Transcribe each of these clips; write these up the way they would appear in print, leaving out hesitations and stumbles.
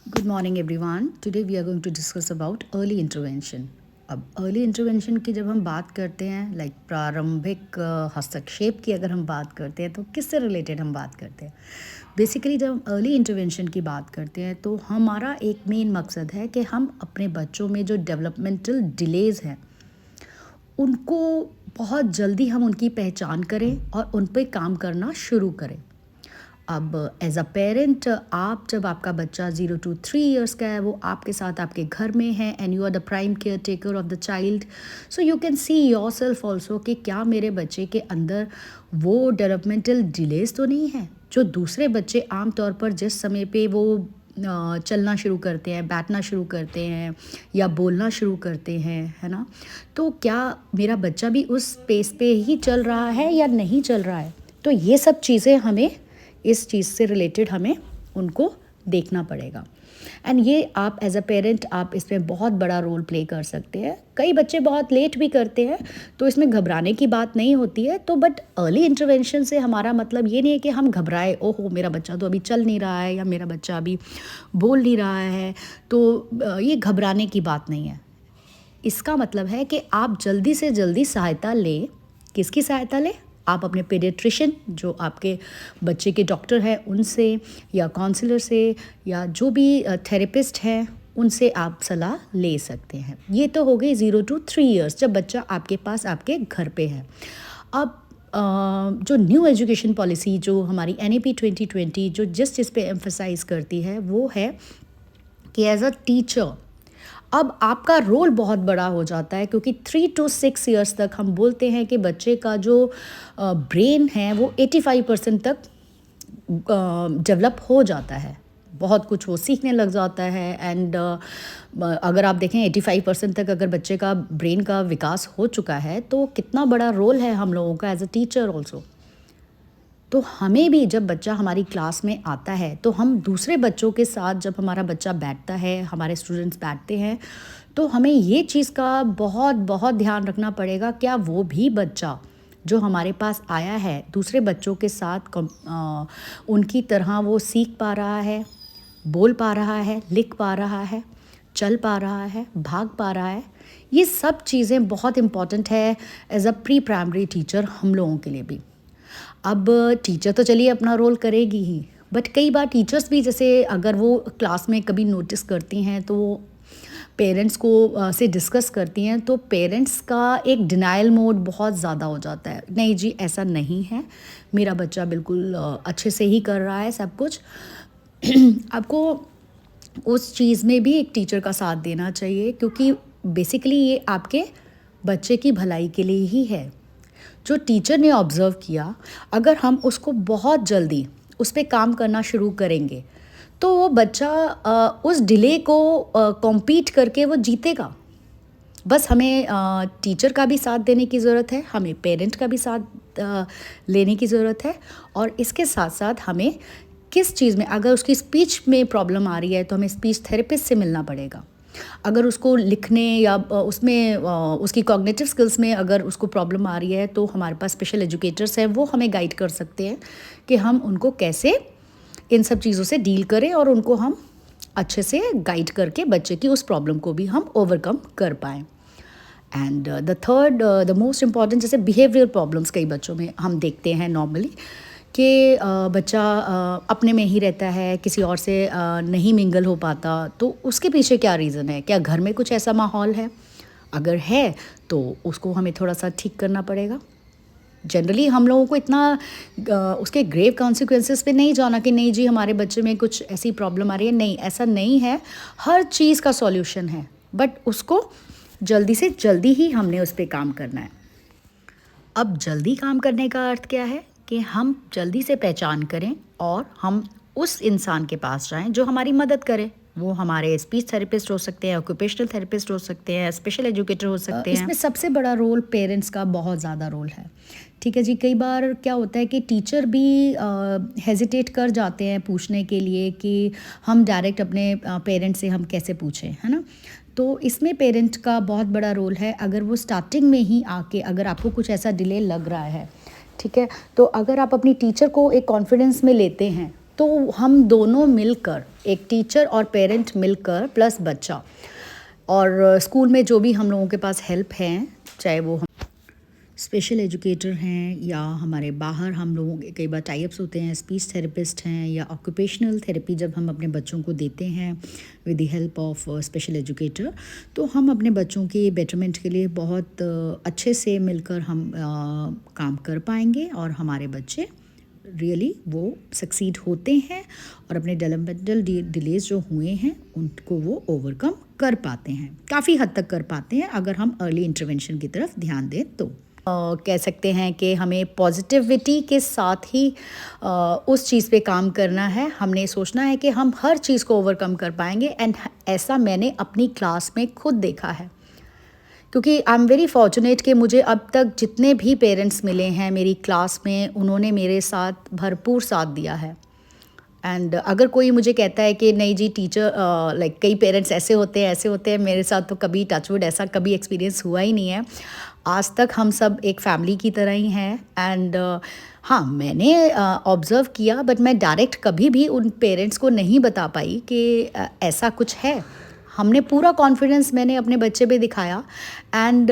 Good morning everyone. Today we are going to discuss about early intervention. अब early intervention की जब हम बात करते हैं, लाइक प्रारंभिक हस्तक्षेप की अगर हम बात करते हैं, तो किससे रिलेटेड हम बात करते हैं? बेसिकली जब हम अर्ली इंटरवेंशन की बात करते हैं तो हमारा एक मेन मकसद है कि हम अपने बच्चों में जो डेवलपमेंटल डिलेज़ हैं उनको बहुत जल्दी हम उनकी पहचान करें और उन पे काम करना शुरू करें। अब एज अ पेरेंट, आप जब आपका बच्चा 0 to 3 years का है, वो आपके साथ आपके घर में है and you are the prime caretaker of the child, so you can see yourself also कि क्या मेरे बच्चे के अंदर वो डेवलपमेंटल डिलेज तो नहीं है जो दूसरे बच्चे आमतौर पर जिस समय पे वो चलना शुरू करते हैं, बैठना शुरू करते हैं या बोलना शुरू करते हैं, है ना? तो क्या मेरा बच्चा भी उस स्पेस पे ही चल रहा है या नहीं चल रहा है? तो ये सब चीज़ें हमें इस चीज़ से रिलेटेड हमें उनको देखना पड़ेगा। एंड ये आप एज अ पेरेंट आप इसमें बहुत बड़ा रोल प्ले कर सकते हैं। कई बच्चे बहुत लेट भी करते हैं, तो इसमें घबराने की बात नहीं होती है। तो बट अर्ली इंटरवेंशन से हमारा मतलब ये नहीं है कि हम घबराए, ओहो मेरा बच्चा तो अभी चल नहीं रहा है या मेरा बच्चा अभी बोल नहीं रहा है, तो ये घबराने की बात नहीं है। इसका मतलब है कि आप जल्दी से जल्दी सहायता लें। किसकी सहायता लें? आप अपने पीडियाट्रिशियन, जो आपके बच्चे के डॉक्टर हैं, उनसे या काउंसलर से या जो भी थेरेपिस्ट हैं उनसे आप सलाह ले सकते हैं। ये तो हो गई 0 to 3 years, जब बच्चा आपके पास आपके घर पे है। अब जो न्यू एजुकेशन पॉलिसी जो हमारी NEP 2020 जो जिस चीज़ पे एम्फसाइज करती है वो है कि एज अ टीचर अब आपका रोल बहुत बड़ा हो जाता है, क्योंकि 3 to 6 years तक हम बोलते हैं कि बच्चे का जो ब्रेन है वो 85% तक डेवलप हो जाता है। बहुत कुछ वो सीखने लग जाता है एंड अगर आप देखें 85% तक अगर बच्चे का ब्रेन का विकास हो चुका है तो कितना बड़ा रोल है हम लोगों का एज अ टीचर ऑल्सो। तो हमें भी जब बच्चा हमारी क्लास में आता है तो हम दूसरे बच्चों के साथ जब हमारा बच्चा बैठता है, हमारे स्टूडेंट्स बैठते हैं, तो हमें ये चीज़ का बहुत बहुत ध्यान रखना पड़ेगा, क्या वो भी बच्चा जो हमारे पास आया है दूसरे बच्चों के साथ उनकी तरह वो सीख पा रहा है, बोल पा रहा है, लिख पा रहा है, चल पा रहा है, भाग पा रहा है। ये सब चीज़ें बहुत इम्पॉर्टेंट है as a pre primary teacher हम लोगों के लिए भी। अब टीचर तो चलिए अपना रोल करेगी ही, बट कई बार टीचर्स भी, जैसे अगर वो क्लास में कभी नोटिस करती हैं तो वो पेरेंट्स को से डिस्कस करती हैं, तो पेरेंट्स का एक डिनायल मोड बहुत ज़्यादा हो जाता है। नहीं जी, ऐसा नहीं है, मेरा बच्चा बिल्कुल अच्छे से ही कर रहा है सब कुछ। आपको उस चीज़ में भी एक टीचर का साथ देना चाहिए, क्योंकि बेसिकली ये आपके बच्चे की भलाई के लिए ही है। जो टीचर ने ऑब्ज़र्व किया, अगर हम उसको बहुत जल्दी उस पे काम करना शुरू करेंगे तो वो बच्चा उस डिले को कॉम्पीट करके वो जीतेगा। बस हमें टीचर का भी साथ देने की ज़रूरत है, हमें पेरेंट का भी साथ लेने की ज़रूरत है, और इसके साथ साथ हमें किस चीज़ में, अगर उसकी स्पीच में प्रॉब्लम आ रही है तो हमें स्पीच थेरेपिस्ट से मिलना पड़ेगा। अगर उसको लिखने या उसमें उसकी कॉग्निटिव स्किल्स में अगर उसको प्रॉब्लम आ रही है तो हमारे पास स्पेशल एजुकेटर्स हैं, वो हमें गाइड कर सकते हैं कि हम उनको कैसे इन सब चीज़ों से डील करें और उनको हम अच्छे से गाइड करके बच्चे की उस प्रॉब्लम को भी हम ओवरकम कर पाएँ। And the third, the most important, जैसे बिहेवियर प्रॉब्लम्स कई बच्चों में हम देखते हैं नॉर्मली कि बच्चा अपने में ही रहता है, किसी और से नहीं मिंगल हो पाता, तो उसके पीछे क्या रीज़न है? क्या घर में कुछ ऐसा माहौल है? अगर है तो उसको हमें थोड़ा सा ठीक करना पड़ेगा। जनरली हम लोगों को इतना उसके ग्रेव कॉन्सिक्वेंसेस पे नहीं जाना कि नहीं जी हमारे बच्चे में कुछ ऐसी प्रॉब्लम आ रही है। नहीं, ऐसा नहीं है, हर चीज़ का सॉल्यूशन है, बट उसको जल्दी से जल्दी ही हमने उस पे काम करना है। अब जल्दी काम करने का अर्थ क्या है कि हम जल्दी से पहचान करें और हम उस इंसान के पास जाएं जो हमारी मदद करे। वो हमारे स्पीच थेरेपिस्ट हो सकते हैं, ऑक्यूपेशनल थेरेपिस्ट हो सकते हैं, स्पेशल एजुकेटर हो सकते हैं। इसमें सबसे बड़ा रोल पेरेंट्स का बहुत ज़्यादा रोल है। ठीक है जी, कई बार क्या होता है कि टीचर भी हेजिटेट कर जाते हैं पूछने के लिए कि हम डायरेक्ट अपने पेरेंट्स से हम कैसे पूछें, है ना? तो इसमें पेरेंट का बहुत बड़ा रोल है। अगर वो स्टार्टिंग में ही आके, अगर आपको कुछ ऐसा डिले लग रहा है, ठीक है, तो अगर आप अपनी टीचर को एक कॉन्फिडेंस में लेते हैं तो हम दोनों मिलकर, एक टीचर और पेरेंट मिलकर प्लस बच्चा, और स्कूल में जो भी हम लोगों के पास हेल्प हैं, चाहे वो हम स्पेशल एजुकेटर हैं या हमारे बाहर हम लोगों के कई बार टाइप्स होते हैं, स्पीच थेरेपिस्ट हैं या ऑक्यूपेशनल थेरेपी जब हम अपने बच्चों को देते हैं with the help of special educator, तो हम अपने बच्चों के बेटरमेंट के लिए बहुत अच्छे से मिलकर हम काम कर पाएंगे और हमारे बच्चे रियली वो सक्सीड होते हैं और अपने डेवलपमेंटल डिलेज जो हुए हैं उनको वो ओवरकम कर पाते हैं, काफ़ी हद तक कर पाते हैं अगर हम अर्ली इंटरवेंशन की तरफ ध्यान दें तो। कह सकते हैं कि हमें पॉजिटिविटी के साथ ही उस चीज़ पे काम करना है। हमने सोचना है कि हम हर चीज़ को ओवरकम कर पाएंगे, एंड ऐसा मैंने अपनी क्लास में खुद देखा है, क्योंकि आई एम वेरी फॉर्चुनेट कि मुझे अब तक जितने भी पेरेंट्स मिले हैं मेरी क्लास में, उन्होंने मेरे साथ भरपूर साथ दिया है। एंड अगर कोई मुझे कहता है कि नहीं जी टीचर लाइक कई पेरेंट्स ऐसे होते हैं, मेरे साथ तो कभी टचवुड ऐसा कभी एक्सपीरियंस हुआ ही नहीं है। आज तक हम सब एक फैमिली की तरह ही हैं। एंड हाँ, मैंने ऑब्ज़र्व किया, बट मैं डायरेक्ट कभी भी उन पेरेंट्स को नहीं बता पाई कि ऐसा कुछ है। हमने पूरा कॉन्फिडेंस मैंने अपने बच्चे पे दिखाया, and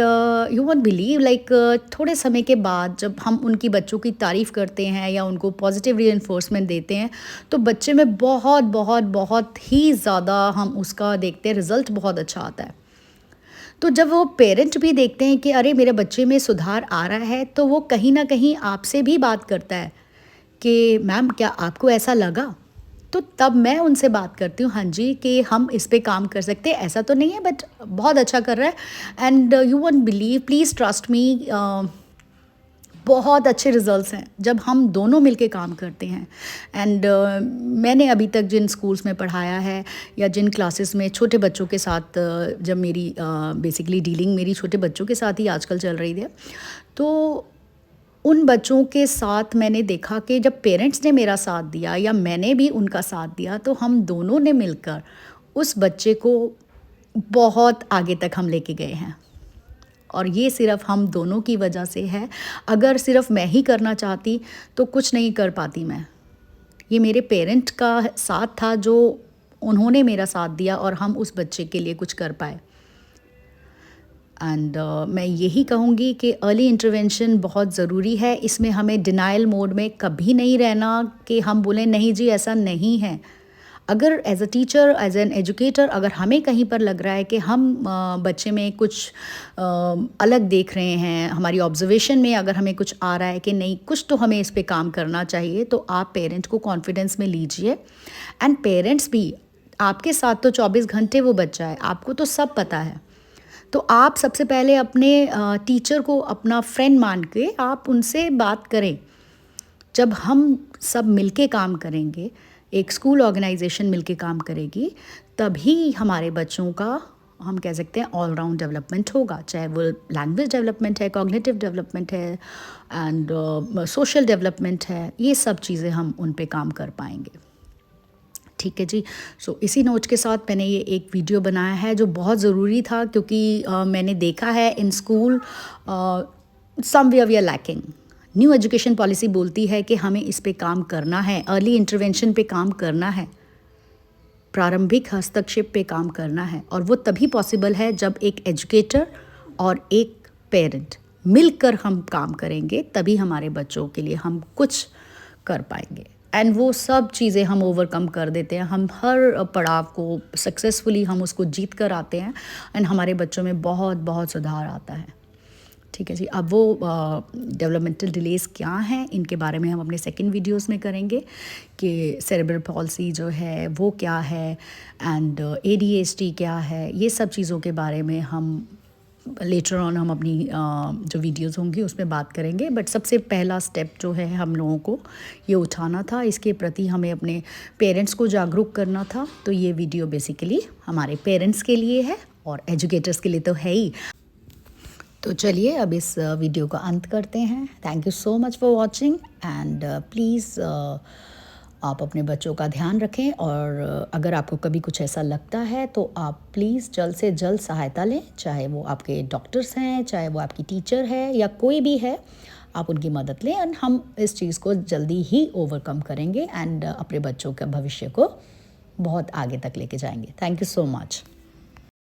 you won't believe like थोड़े समय के बाद जब हम उनकी बच्चों की तारीफ़ करते हैं या उनको पॉजिटिव रीइंफोर्समेंट देते हैं, तो बच्चे में बहुत बहुत बहुत ही ज़्यादा हम उसका देखते हैं, रिज़ल्ट बहुत अच्छा आता है। तो जब वो पेरेंट भी देखते हैं कि अरे मेरे बच्चे में सुधार आ रहा है, तो वो कहीं ना कहीं आपसे भी बात करता है कि मैम क्या आपको ऐसा लगा? तो तब मैं उनसे बात करती हूँ, हाँ जी, कि हम इस पे काम कर सकते हैं, ऐसा तो नहीं है बट बहुत अच्छा कर रहा है। And you won't believe, please trust me, बहुत अच्छे रिजल्ट्स हैं जब हम दोनों मिलके काम करते हैं। एंड मैंने अभी तक जिन स्कूल्स में पढ़ाया है या जिन क्लासेस में छोटे बच्चों के साथ जब मेरी बेसिकली डीलिंग मेरी छोटे बच्चों के साथ ही आजकल चल रही है, तो उन बच्चों के साथ मैंने देखा कि जब पेरेंट्स ने मेरा साथ दिया या मैंने भी उनका साथ दिया, तो हम दोनों ने मिलकर उस बच्चे को बहुत आगे तक हम लेके गए हैं। और ये सिर्फ हम दोनों की वजह से है। अगर सिर्फ मैं ही करना चाहती तो कुछ नहीं कर पाती मैं। ये मेरे पेरेंट का साथ था जो उन्होंने मेरा साथ दिया और हम उस बच्चे के लिए कुछ कर पाए। एंड मैं यही कहूँगी कि अर्ली इंटरवेंशन बहुत ज़रूरी है। इसमें हमें डिनाइल मोड में कभी नहीं रहना कि हम बोलें नहीं जी ऐसा नहीं है। अगर as a teacher, as an educator, अगर हमें कहीं पर लग रहा है कि हम बच्चे में कुछ अलग देख रहे हैं, हमारी ऑब्जर्वेशन में अगर हमें कुछ आ रहा है कि नहीं कुछ तो हमें इस पे काम करना चाहिए, तो आप पेरेंट को कॉन्फिडेंस में लीजिए। एंड पेरेंट्स भी आपके साथ तो 24 घंटे वो बच्चा है, आपको तो सब पता है। तो आप सबसे पहले अपने टीचर को अपना फ्रेंड मान के आप उनसे बात करें। जब हम सब मिलके काम करेंगे, एक स्कूल ऑर्गेनाइजेशन मिलके काम करेगी, तभी हमारे बच्चों का हम कह सकते हैं ऑल राउंड डेवलपमेंट होगा। चाहे वो लैंग्वेज डेवलपमेंट है, कॉग्निटिव डेवलपमेंट है, एंड सोशल डेवलपमेंट है, ये सब चीज़ें हम उन पे काम कर पाएंगे। ठीक है जी। सो इसी नोट के साथ मैंने ये एक वीडियो बनाया है जो बहुत ज़रूरी था, क्योंकि मैंने देखा है in school somewhere we are lacking. New education policy बोलती है कि हमें इस पे काम करना है, अर्ली इंटरवेंशन पे काम करना है, प्रारंभिक हस्तक्षेप पे काम करना है। और वो तभी पॉसिबल है जब एक एजुकेटर और एक पेरेंट मिलकर हम काम करेंगे, तभी हमारे बच्चों के लिए हम कुछ कर पाएंगे। एंड वो सब चीज़ें हम ओवरकम कर देते हैं, हम हर पड़ाव को सक्सेसफुली हम उसको जीत कर आते हैं, एंड हमारे बच्चों में बहुत बहुत सुधार आता है। ठीक है जी। अब वो डेवलपमेंटल डिलेज़ क्या हैं, इनके बारे में हम अपने सेकंड वीडियोस में करेंगे कि सेरेब्रल पॉल्सी जो है वो क्या है, एंड ADHD क्या है, ये सब चीज़ों के बारे में हम लेटर ऑन हम अपनी जो वीडियोस होंगी उसमें बात करेंगे। बट सबसे पहला स्टेप जो है हम लोगों को ये उठाना था, इसके प्रति हमें अपने पेरेंट्स को जागरूक करना था। तो ये वीडियो बेसिकली हमारे पेरेंट्स के लिए है और एजुकेटर्स के लिए तो है ही। तो चलिए अब इस वीडियो का अंत करते हैं। Thank you so much for watching, and please आप अपने बच्चों का ध्यान रखें, और अगर आपको कभी कुछ ऐसा लगता है तो आप प्लीज़ जल्द से जल्द सहायता लें, चाहे वो आपके डॉक्टर्स हैं, चाहे वो आपकी टीचर है या कोई भी है। आप उनकी मदद लें एंड हम इस चीज़ को जल्दी ही ओवरकम करेंगे एंड अपने बच्चों के भविष्य को बहुत आगे तक लेके जाएंगे। Thank you so much.